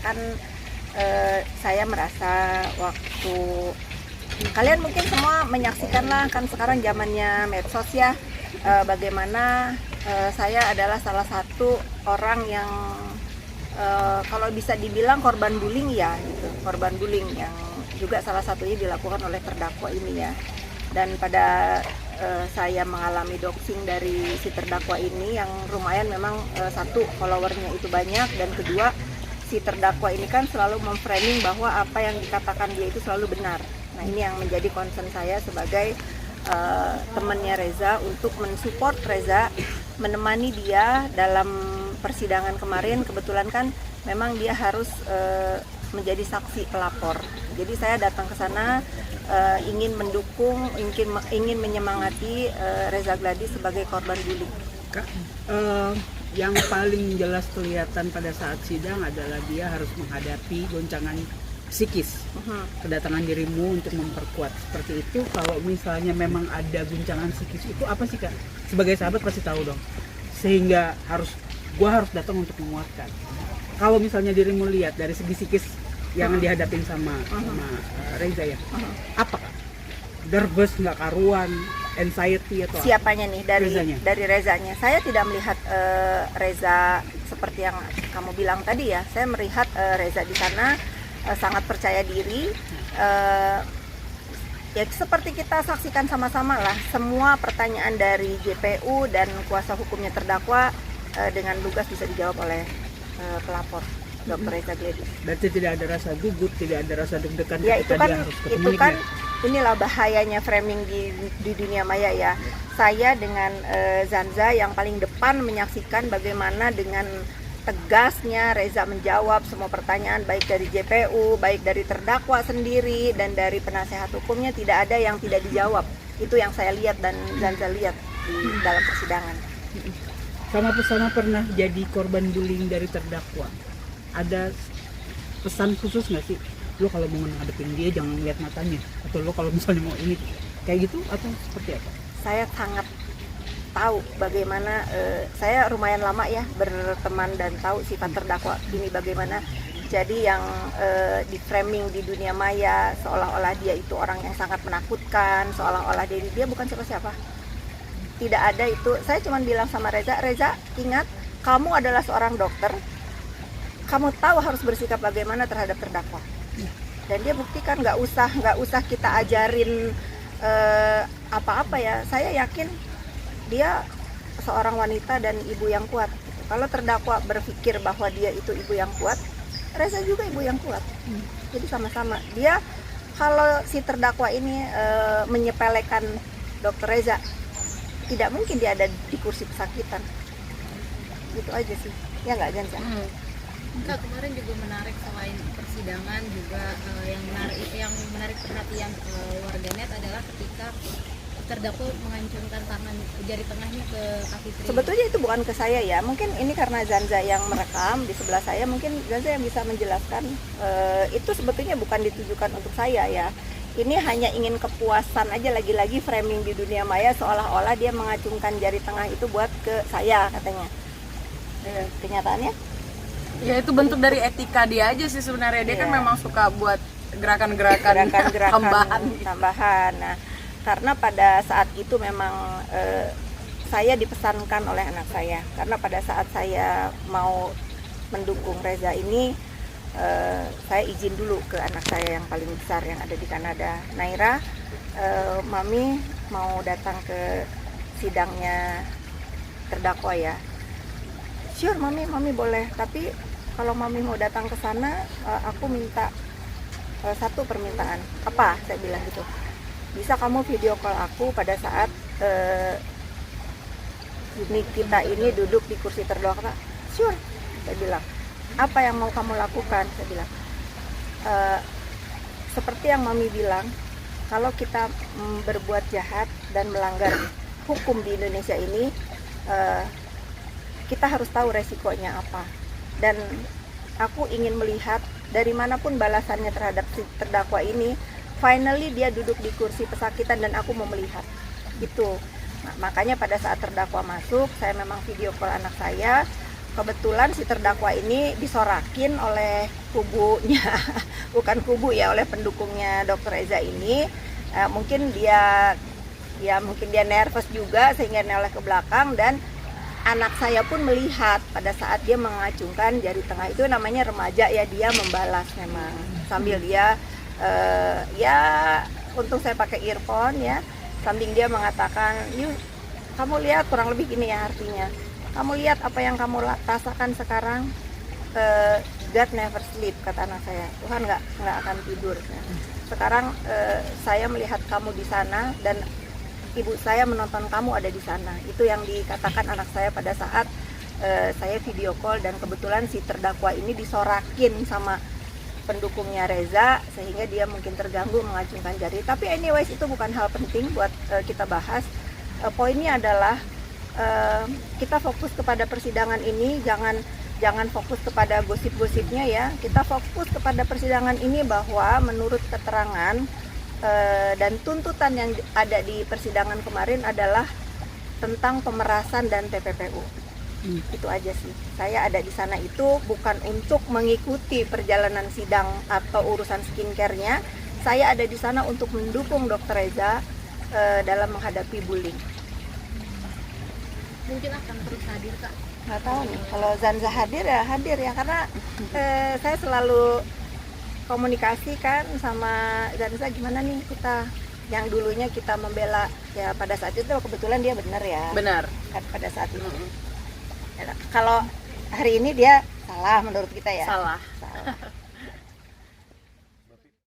kan saya merasa waktu kalian mungkin semua menyaksikan lah, kan sekarang zamannya medsos ya, bagaimana saya adalah salah satu orang yang kalau bisa dibilang korban bullying ya, gitu. Korban bullying yang juga salah satunya dilakukan oleh terdakwa ini ya. Dan pada saya mengalami doxing dari si terdakwa ini yang lumayan memang satu, followernya itu banyak, dan kedua, si terdakwa ini kan selalu memframing bahwa apa yang dikatakan dia itu selalu benar. Nah, ini yang menjadi concern saya sebagai temannya Reza, untuk mensupport Reza, menemani dia dalam persidangan kemarin. Kebetulan kan memang dia harus menjadi saksi pelapor. Jadi saya datang ke sana ingin mendukung, ingin menyemangati Reza Gladys sebagai korban bullying. Kak, yang paling jelas kelihatan pada saat sidang adalah dia harus menghadapi goncangan psikis. Kedatangan dirimu untuk memperkuat seperti itu. Kalau misalnya memang ada guncangan psikis itu apa sih, Kak? Sebagai sahabat pasti tahu dong. Sehingga gua harus datang untuk menguatkan. Kalau misalnya dirimu lihat dari segi psikis yang dihadapin sama Reza ya, apa, Kak? Nervous nggak karuan, anxiety atau siapanya nih Rezanya? dari Rezanya? Saya tidak melihat Reza seperti yang kamu bilang tadi ya. Saya melihat Reza di sana sangat percaya diri, ya seperti kita saksikan sama-sama lah, semua pertanyaan dari JPU dan kuasa hukumnya terdakwa dengan lugas bisa dijawab oleh pelapor Dr. Reza Gladys. Berarti tidak ada rasa gugup, tidak ada rasa deg-degan Ya ketika dia harus ketemu dia. Inilah bahayanya framing di dunia maya ya. Saya dengan Zanza yang paling depan menyaksikan bagaimana dengan tegasnya Reza menjawab semua pertanyaan, baik dari JPU, baik dari terdakwa sendiri, dan dari penasehat hukumnya. Tidak ada yang tidak dijawab. Itu yang saya lihat dan Zanza lihat di dalam persidangan. Sama pernah jadi korban bullying dari terdakwa. Ada pesan khusus nggak sih? Lo kalau mau ngadepin dia jangan lihat matanya. Atau lo kalau misalnya mau ini kayak gitu atau seperti apa? Saya sangat tahu bagaimana, saya lumayan lama ya berteman dan tahu sifat terdakwa ini bagaimana. Jadi yang di framing di dunia maya seolah-olah dia itu orang yang sangat menakutkan, seolah-olah dia bukan siapa-siapa. Tidak ada itu. Saya cuma bilang sama Reza, ingat kamu adalah seorang dokter, kamu tahu harus bersikap bagaimana terhadap terdakwa. Dan dia buktikan, nggak usah kita ajarin apa-apa ya. Saya yakin dia seorang wanita dan ibu yang kuat. Kalau terdakwa berpikir bahwa dia itu ibu yang kuat, Reza juga ibu yang kuat. Jadi sama-sama. Dia, kalau si terdakwa ini menyepelekan Dr. Reza, tidak mungkin dia ada di kursi pesakitan. Gitu aja sih. Ya nggak, Jansa? Kak, kemarin juga menarik selain persidangan juga yang menarik perhatian warganet adalah ketika terdakwa mengancurkan tangan jari tengahnya ke Afifri. Sebetulnya itu bukan ke saya ya, mungkin ini karena Zanza yang merekam di sebelah saya, mungkin Zanza yang bisa menjelaskan. Itu sebetulnya bukan ditujukan untuk saya ya. Ini hanya ingin kepuasan aja, lagi-lagi framing di dunia maya seolah-olah dia mengacungkan jari tengah itu buat ke saya katanya. Kenyataannya? Ya itu bentuk dari etika dia aja sih sebenarnya. Dia kan memang suka buat gerakan-gerakan tambahan. Nah, karena pada saat itu memang saya dipesankan oleh anak saya, karena pada saat saya mau mendukung Reza ini, saya izin dulu ke anak saya yang paling besar yang ada di Kanada, Naira, Mami mau datang ke sidangnya terdakwa ya. Sure Mami boleh, tapi kalau Mami mau datang ke sana, aku minta satu permintaan. Apa? Saya bilang gitu. Bisa kamu video call aku pada saat kita ini duduk di kursi terdakwa? Sure, saya bilang. Apa yang mau kamu lakukan? Saya bilang. Seperti yang Mami bilang, kalau kita berbuat jahat dan melanggar hukum di Indonesia ini, kita harus tahu resikonya apa. Dan aku ingin melihat dari manapun balasannya terhadap si terdakwa ini, finally dia duduk di kursi pesakitan dan aku mau melihat itu. Nah, makanya pada saat terdakwa masuk, saya memang video call anak saya, kebetulan si terdakwa ini disorakin oleh kubunya, bukan kubu ya, oleh pendukungnya Dr. Eza ini. Mungkin dia nervous juga sehingga noleh ke belakang, dan anak saya pun melihat pada saat dia mengacungkan jari tengah. Itu namanya remaja ya, dia membalas memang sambil dia ya, untung saya pakai earphone ya, sambil dia mengatakan, "Yuk, kamu lihat," kurang lebih gini ya artinya, "kamu lihat apa yang kamu rasakan sekarang, God never sleep," kata anak saya, "Tuhan nggak akan tidur. Sekarang saya melihat kamu di sana dan ibu saya menonton kamu ada di sana." Itu yang dikatakan anak saya pada saat saya video call, dan kebetulan si terdakwa ini disorakin sama pendukungnya Reza sehingga dia mungkin terganggu mengacungkan jari. Tapi anyways, itu bukan hal penting buat kita bahas. Poinnya adalah kita fokus kepada persidangan ini, jangan fokus kepada gosip-gosipnya ya. Kita fokus kepada persidangan ini, bahwa menurut keterangan dan tuntutan yang ada di persidangan kemarin adalah tentang pemerasan dan TPPU. Itu aja sih. Saya ada di sana itu bukan untuk mengikuti perjalanan sidang atau urusan skincare-nya. Saya ada di sana untuk mendukung Dr. Eza dalam menghadapi bullying. Mungkin akan terus hadir Kak. Nggak tahu nih, kalau Zanza hadir ya, karena saya selalu komunikasi kan sama Zanza, gimana nih kita yang dulunya kita membela ya, pada saat itu kebetulan dia benar ya. Benar. Kan pada saat itu. Kalau hari ini dia salah menurut kita ya. Salah. Salah.